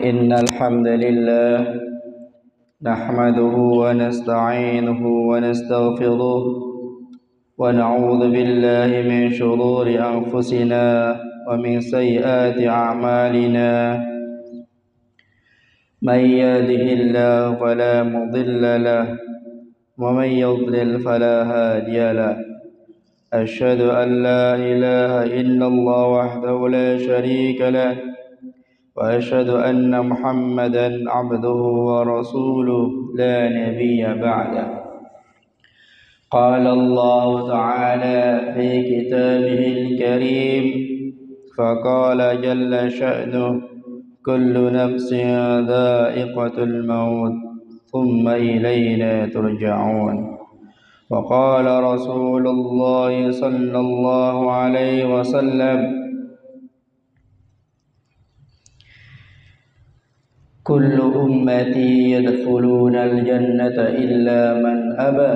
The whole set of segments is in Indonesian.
إن الحمد لله نحمده ونستعينه ونستغفره ونعوذ بالله من شرور أنفسنا ومن سيئات أعمالنا من يهده الله فلا مضل له ومن يضلل فلا هادي له أشهد أن لا إله إلا الله وحده لا شريك له وأشهد أن محمدا عبده ورسوله لا نبي بعده. قال الله تعالى في كتابه الكريم فقال جل شأنه كل نفس ذائقة الموت ثم إلينا ترجعون. وقال رسول الله صلى الله عليه وسلم كل أمتي يدخلون الجنة إلا من أبى.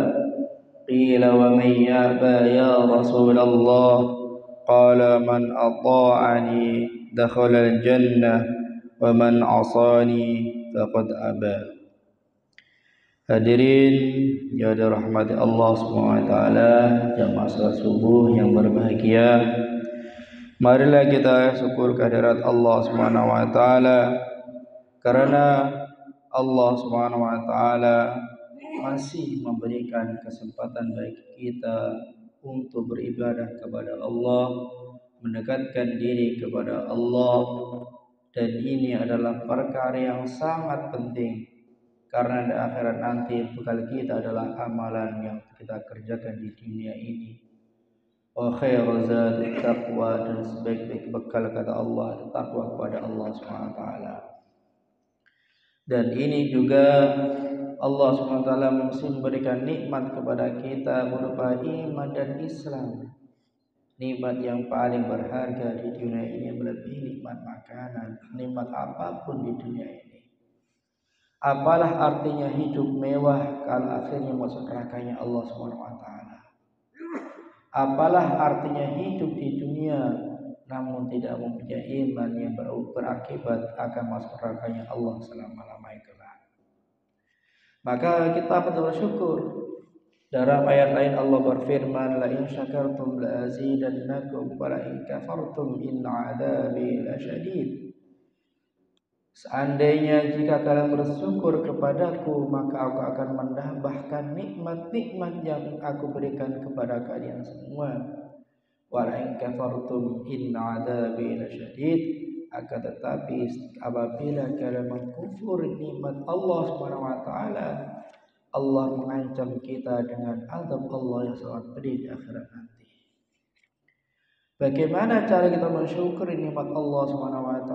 قيل ومن يأبى يا رسول الله؟ قال من أطاعني دخل الجنة ومن عصاني فقد أبى. Hadirin yang dirahmati Allah SWT, jamaah salat subuh yang berbahagia, marilah kita syukur kehadirat Allah SWT, karena Allah SWT masih memberikan kesempatan bagi kita untuk beribadah kepada Allah, mendekatkan diri kepada Allah, dan ini adalah perkara yang sangat penting. Karena di akhirat nanti bekal kita adalah amalan yang kita kerjakan di dunia ini. Wa khairu zadi taqwa, dan sebaik-baik bekal kata Allah takwa kepada Allah SWT. Dan ini juga Allah SWT mesti memberikan nikmat kepada kita berupa iman dan Islam. Nikmat yang paling berharga di dunia ini melebihi nikmat makanan, nikmat apapun di dunia ini. Apalah artinya hidup mewah kalau akhirnya masuk nerakanya Allah SWT? Apalah artinya hidup di dunia namun tidak mempunyai iman yang berakibat akan masuk nerakanya Allah selama-lamanya kelak? Maka kita patut bersyukur. Dalam ayat lain Allah berfirman, la in syakartum la azidannakum wa la in kafartum inna adzabi lasyadid. Seandainya jika kalian bersyukur kepadaku, maka aku akan menambahkan nikmat-nikmat yang aku berikan kepada kalian semua. Wa la in kafartum inna adzabi lasyadid. Akan tetapi apabila kalian mengkufur nikmat Allah SWT, Allah mengancam kita dengan azab Allah yang sangat pedih di akhirat nanti. Bagaimana cara kita mensyukuri nikmat Allah SWT?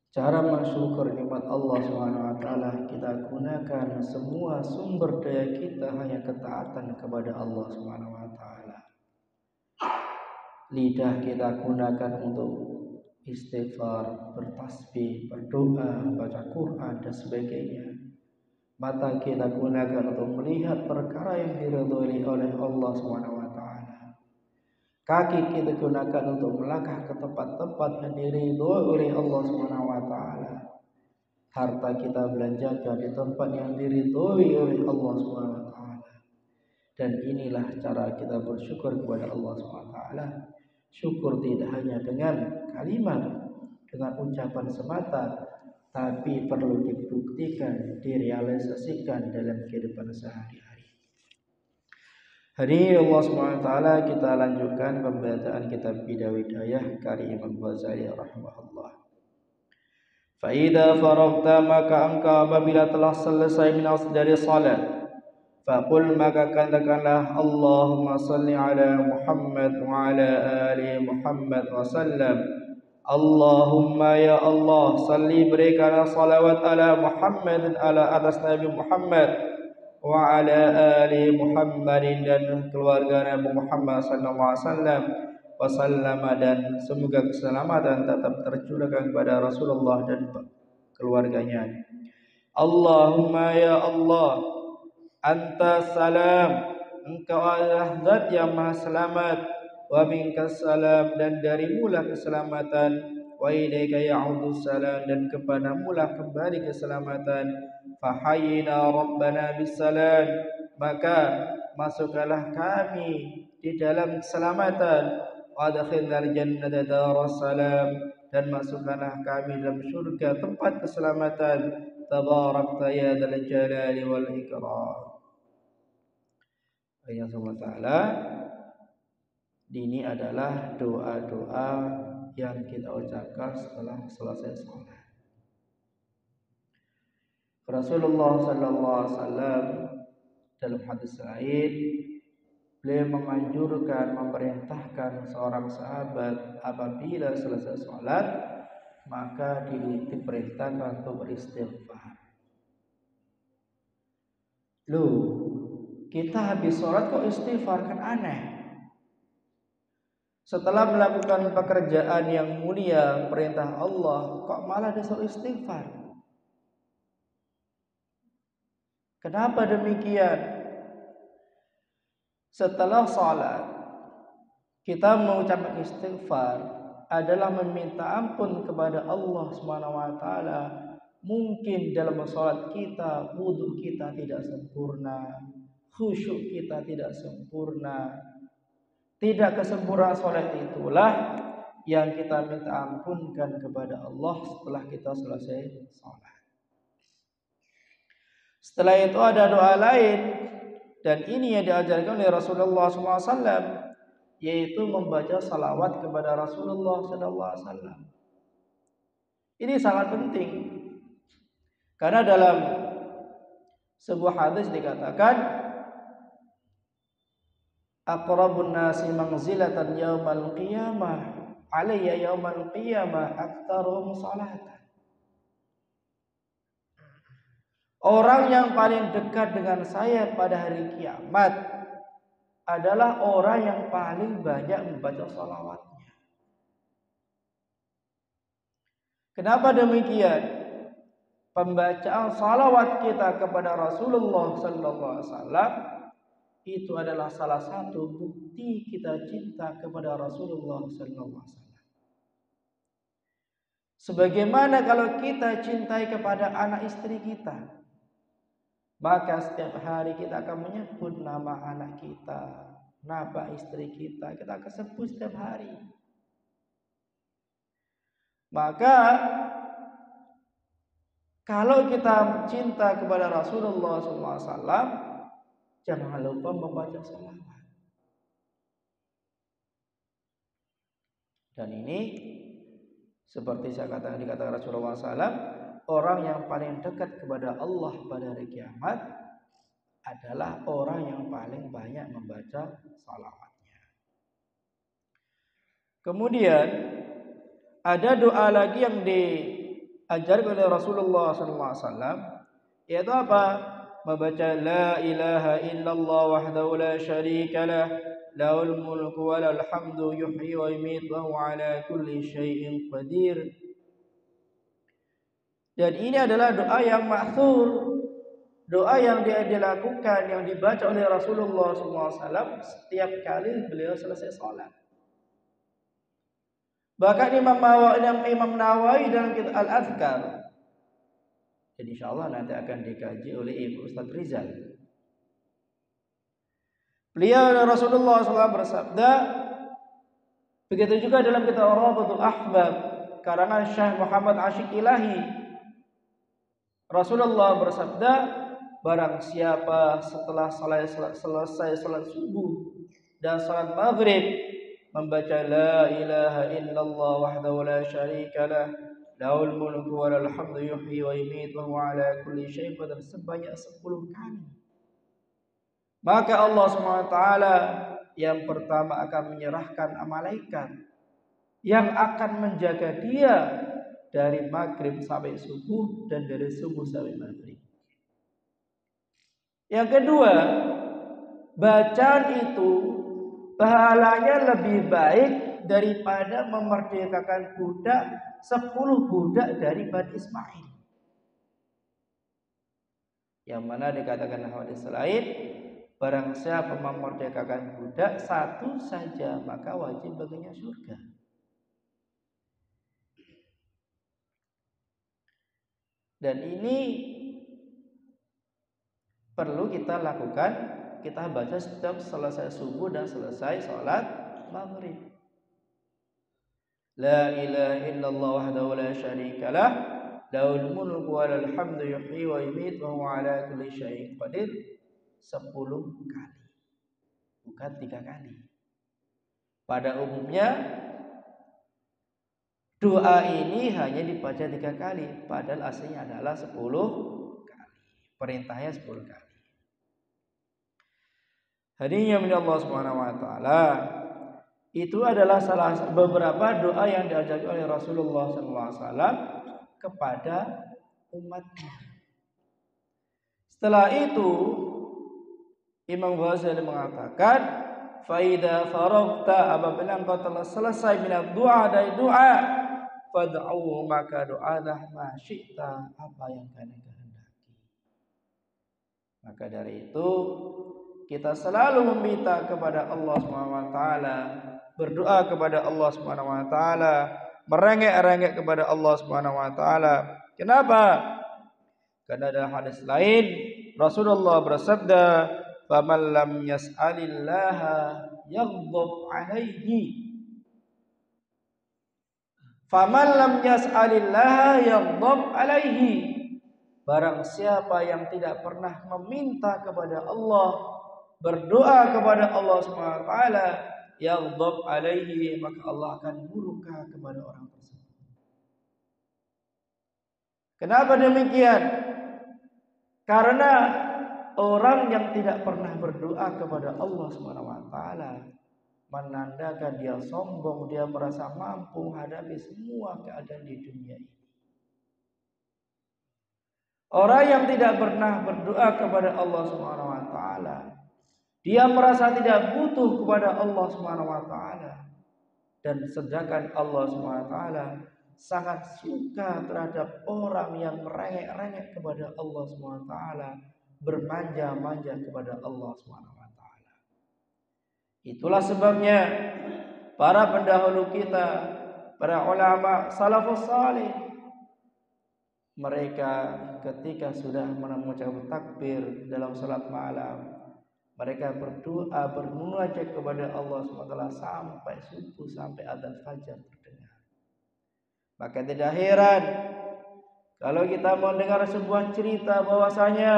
Cara mensyukur nikmat Allah SWT, kita gunakan semua sumber daya kita hanya ketaatan kepada Allah SWT. Lidah kita gunakan untuk istighfar, bertasbih, berdoa, baca Quran dan sebagainya. Mata kita gunakan untuk melihat perkara yang diridhoi oleh Allah SWT. Kaki kita gunakan untuk melangkah ke tempat-tempat yang diridhoi oleh Allah SWT. Harta kita belanjakan di tempat yang diridhoi oleh Allah SWT. Dan inilah cara kita bersyukur kepada Allah SWT. Syukur tidak hanya dengan kalimat, dengan ucapan semata, tapi perlu dibuktikan, direalisasikan dalam kehidupan sehari-hari. Hari ini Allah SWT, kita lanjutkan pembacaan kitab Bidayah karya Imam Ghazali rahimahullah. Fa'idha faragta, maka engkau apabila telah selesai dari salat, faqul, maka katakanlah Allahumma salli ala Muhammad wa ala ali Muhammad wa sallam. Allahumma ya Allah, salli, berikanlah salawat ala Muhammad, ala atas Nabi Muhammad, wa ala ali Muhammadin, dan keluarga Nabi Muhammad sallallahu alaihi wasallam, wa sallama, dan semoga keselamatan tetap tercurahkan kepada Rasulullah dan keluarganya. Allahumma ya Allah, anta salam, engkau adalah zat yang maha selamat, wa minkas salam, dan darimulah keselamatan, wa ilaika ya'udus salam, dan kepadamu lah kembali keselamatan. Fahayyina rabbana bisalam, maka masukkanlah kami di dalam keselamatan. Wa adkhilnal jannata daras salam, dan masukkanlah kami dalam surga tempat keselamatan. Tabarakta ya dzal jalali wal ikram. Allah Subhanahu wa taala, ini adalah doa-doa yang kita ucapkan setelah selesai sholat. Rasulullah sallallahu alaihi wasallam dalam hadis lain, beliau menganjurkan, memerintahkan seorang sahabat apabila selesai sholat maka diperintahkan untuk beristighfar. Loh, kita habis sholat kok istighfar, kan aneh. Setelah melakukan pekerjaan yang mulia, perintah Allah, kok malah disuruh istighfar? Kenapa demikian? Setelah salat kita mengucapkan istighfar adalah meminta ampun kepada Allah Subhanahu wa taala. Mungkin dalam salat kita, wudu kita tidak sempurna, khusyuk kita tidak sempurna. Tidak kesempurnaan salat itulah yang kita minta ampunkan kepada Allah setelah kita selesai salat. Setelah itu ada doa lain, dan ini yang diajarkan oleh Rasulullah SAW, yaitu membaca salawat kepada Rasulullah SAW. Ini sangat penting, karena dalam sebuah hadis dikatakan, aqrabun nasi manzilatan yaumal qiyamah alayya yaumal qiyamah aktsaruhum salatan. Orang yang paling dekat dengan saya pada hari kiamat adalah orang yang paling banyak membaca salawatnya. Kenapa demikian? Pembacaan salawat kita kepada Rasulullah sallallahu alaihi wasallam itu adalah salah satu bukti kita cinta kepada Rasulullah sallallahu alaihi wasallam. Sebagaimana kalau kita cintai kepada anak istri kita, maka setiap hari kita akan menyebut nama anak kita, nama istri kita akan sebut setiap hari. Maka kalau kita cinta kepada Rasulullah SAW, jangan lupa membaca salawat. Dan ini seperti dikatakan Rasulullah SAW, orang yang paling dekat kepada Allah pada hari kiamat adalah orang yang paling banyak membaca salawatnya. Kemudian ada doa lagi yang diajarkan oleh Rasulullah SAW, yaitu apa? Membaca la ilaha illallah wahdahu la syarika lah, lahul mulku wa lahul hamdu yuhyi wa yumiitu wa huwa ala kulli syai'in qadir. Dan ini adalah doa yang ma'thur, doa yang dilakukan, yang dibaca oleh Rasulullah SAW setiap kali beliau selesai sholat. Bahkan Imam Nawawi dalam kitab Al-Adhkar, dan insyaallah nanti akan dikaji oleh Ibu Ustaz Rizal. Beliau Rasulullah SAW bersabda, begitu juga dalam kitab Rawdatul Ahbab karangan Syekh Muhammad Asyik Ilahi, Rasulullah bersabda, barang siapa setelah selesai salat subuh dan salat maghrib membaca la ilaha illallah wahdahu la syarika lah, lahul mulku wa lahul hamdu yuhyi wa yumiitu wa huwa ala kulli syai'in qadir sebanyak 10 kali, maka Allah SWT yang pertama akan menyerahkan malaikat yang akan menjaga dia dari maghrib sampai subuh dan dari subuh sampai maghrib. Yang kedua, bacaan itu pahalanya lebih baik daripada memerdekakan budak 10 budak dari Bani Ismail. Yang mana dikatakan hadis lain, barang siapa memerdekakan budak 1 saja maka wajib baginya surga. Dan ini perlu kita lakukan, kita baca setiap selesai subuh dan selesai sholat maghrib. La ilaha illallah wahdahu la syarikalah, lahul mulku wa lahul hamdu yuhyi wa yumiitu wa huwa ala kulli syai'in qadir. 10 kali, bukan 3 kali. Pada umumnya doa ini hanya dibaca 3 kali, padahal aslinya adalah 10 kali. Perintahnya 10 kali. Hadirin min Allah Subhanahu wa taala, itu adalah salah beberapa doa yang diajarkan oleh Rasulullah SAW kepada umatnya. Setelah itu Imam Ghazali mengatakan, faida faragta, apabila engkau telah selesai minat doa dari doa, fad'u, maka doalah ma syi'ta, apa yang kalian kehendaki. Maka dari itu kita selalu meminta kepada Allah Subhanahu wa taala, berdoa kepada Allah Subhanahu wa taala, merengek-rengek kepada Allah Subhanahu wa taala. Kenapa? Karena ada hadis lain Rasulullah bersabda, "Faman lam yas'alillaha yaghdab 'alaihi." Faman lam yas'alillaha yaghdab 'alaihi. Barang siapa yang tidak pernah meminta kepada Allah, berdoa kepada Allah Subhanahu wa taala, yaghdab 'alaihi, maka Allah akan murka kepada orang tersebut. Kenapa demikian? Karena orang yang tidak pernah berdoa kepada Allah Subhanahu wa taala menandakan dia sombong, dia merasa mampu menghadapi semua keadaan di dunia ini. Orang yang tidak pernah berdoa kepada Allah Subhanahu wa taala, dia merasa tidak butuh kepada Allah Subhanahu wa taala. Dan sedangkan Allah Subhanahu wa taala sangat suka terhadap orang yang merengek-rengek kepada Allah Subhanahu wa taala, bermanja-manja kepada Allah Subhanahu wa taala. Itulah sebabnya para pendahulu kita, para ulama salafus salih, mereka ketika sudah mengucapkan takbir dalam salat malam, mereka berdoa, bermunajat kepada Allah SWT sampai subuh, sampai adzan fajar terdengar. Maka tidak heran kalau kita mendengar sebuah cerita bahwasanya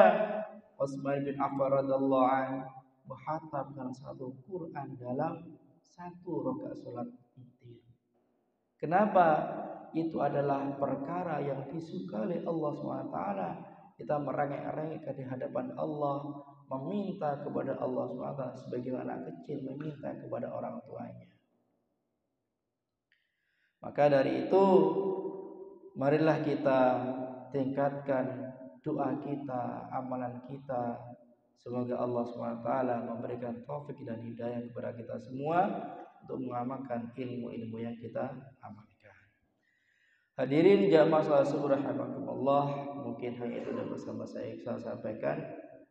Utsman bin Affan radhiyallahu anhu menghatamkan satu Quran dalam 1 rakaat salat witir. Kenapa? Itu adalah perkara yang disukai oleh Allah SWT. Kita merengek-rengek di hadapan Allah, meminta kepada Allah SWT sebagaimana anak kecil meminta kepada orang tuanya. Maka dari itu, marilah kita tingkatkan doa kita, amalan kita. Semoga Allah SWT memberikan taufik dan hidayah kepada kita semua untuk mengamalkan ilmu-ilmu yang kita amalkan. Hadirin jamaah salat subuh rahimakumullah, mungkin hanya itu dapat saya sampaikan.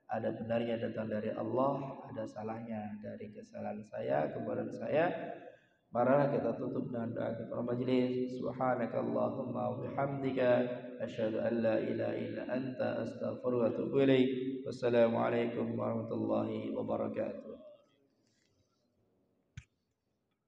Ada benarnya datang dari Allah, ada salahnya dari kesalahan saya, keburukan saya. Marilah kita tutup dengan doa kepada majelis. Subhanakallahumma wa bihamdika asyhadu an la ilaha illa anta astaghfiruka wa atubu ilaik. Wassalamualaikum warahmatullahi wabarakatuh.